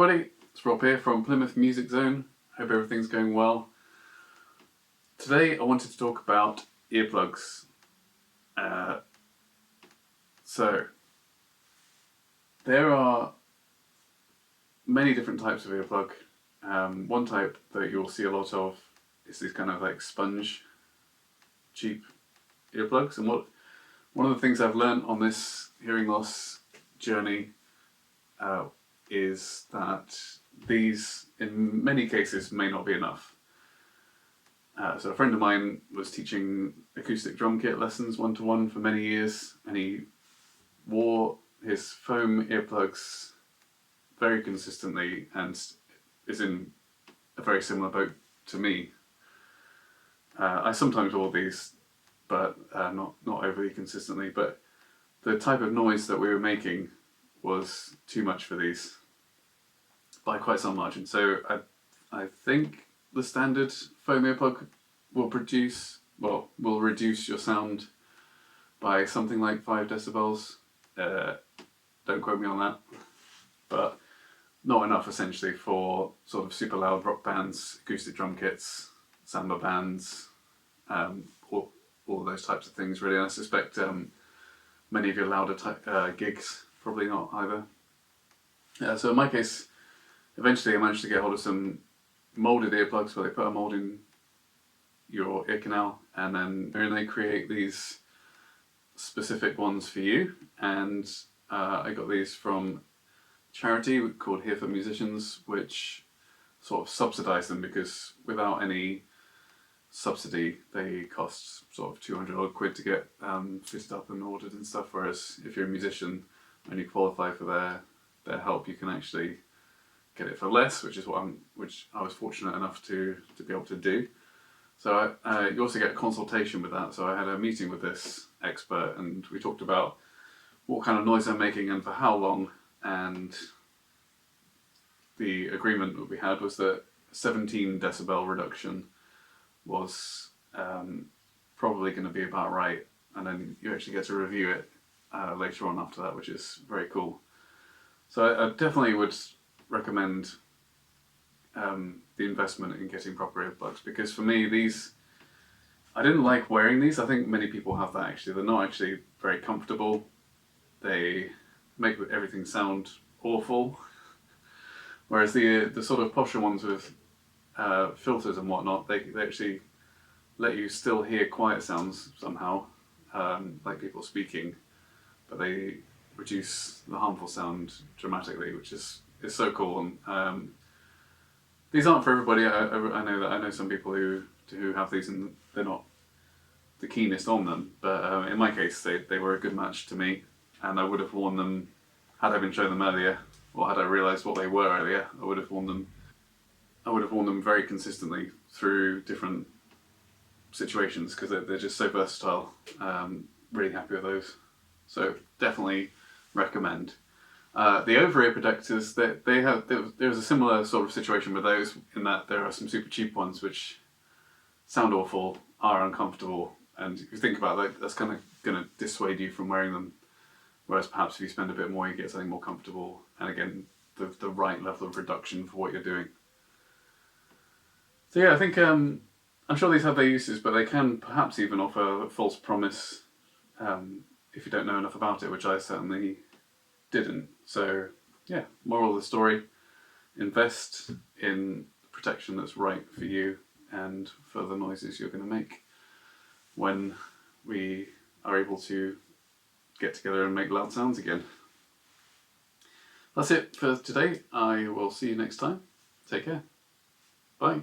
everybody, it's Rob here from Plymouth Music Zone. Hope everything's going well. Today I wanted to talk about earplugs. So there are many different types of earplug. One type that you'll see a lot of is these kind of like sponge, cheap earplugs. And one of the things I've learned on this hearing loss journey is that these, in many cases, may not be enough. So a friend of mine was teaching acoustic drum kit lessons one-to-one for many years, and he wore his foam earplugs very consistently and is in a very similar boat to me. I sometimes wore these, but not overly consistently, but the type of noise that we were making was too much for these by quite some margin. So I think the standard foam earplug will reduce your sound by something like 5 decibels. Don't quote me on that, but not enough essentially for sort of super loud rock bands, acoustic drum kits, samba bands, all those types of things really. And I suspect many of your louder gigs probably not either. So in my case, eventually I managed to get hold of some molded earplugs where they put a mold in your ear canal, and then they create these specific ones for you. And I got these from a charity called Here for Musicians, which sort of subsidise them, because without any subsidy they cost sort of 200 odd quid to get fitted up and ordered and stuff, whereas if you're a musician and you qualify for their help, you can actually get it for less, which I was fortunate enough to be able to do. So you also get a consultation with that. So I had a meeting with this expert, and we talked about what kind of noise I'm making and for how long. And the agreement that we had was that 17 decibel reduction was probably going to be about right, and then you actually get to review it later on after that, which is very cool. So I definitely would recommend the investment in getting proper earplugs, because for me I didn't like wearing these. I think many people have that actually. They're not actually very comfortable. They make everything sound awful. Whereas the sort of posher ones with filters and whatnot, they actually let you still hear quiet sounds somehow, like people speaking, but they reduce the harmful sound dramatically, which is so cool. And these aren't for everybody. I know some people who have these and they're not the keenest on them, but in my case they were a good match to me, and I would have worn them had I been shown them earlier, or had I realised what they were earlier. I would have worn them very consistently through different situations, because they're just so versatile. Really happy with those, so definitely recommend. The over-ear protectors, there was a similar sort of situation with those, in that there are some super cheap ones which sound awful, are uncomfortable, and if you think about that, that's kind of going to dissuade you from wearing them. Whereas perhaps if you spend a bit more, you get something more comfortable, and again, the right level of reduction for what you're doing. So yeah, I think I'm sure these have their uses, but they can perhaps even offer a false promise if you don't know enough about it, which I certainly didn't. So yeah, moral of the story: invest in protection that's right for you and for the noises you're going to make when we are able to get together and make loud sounds again. That's it for today. I will see you next time. Take care. Bye.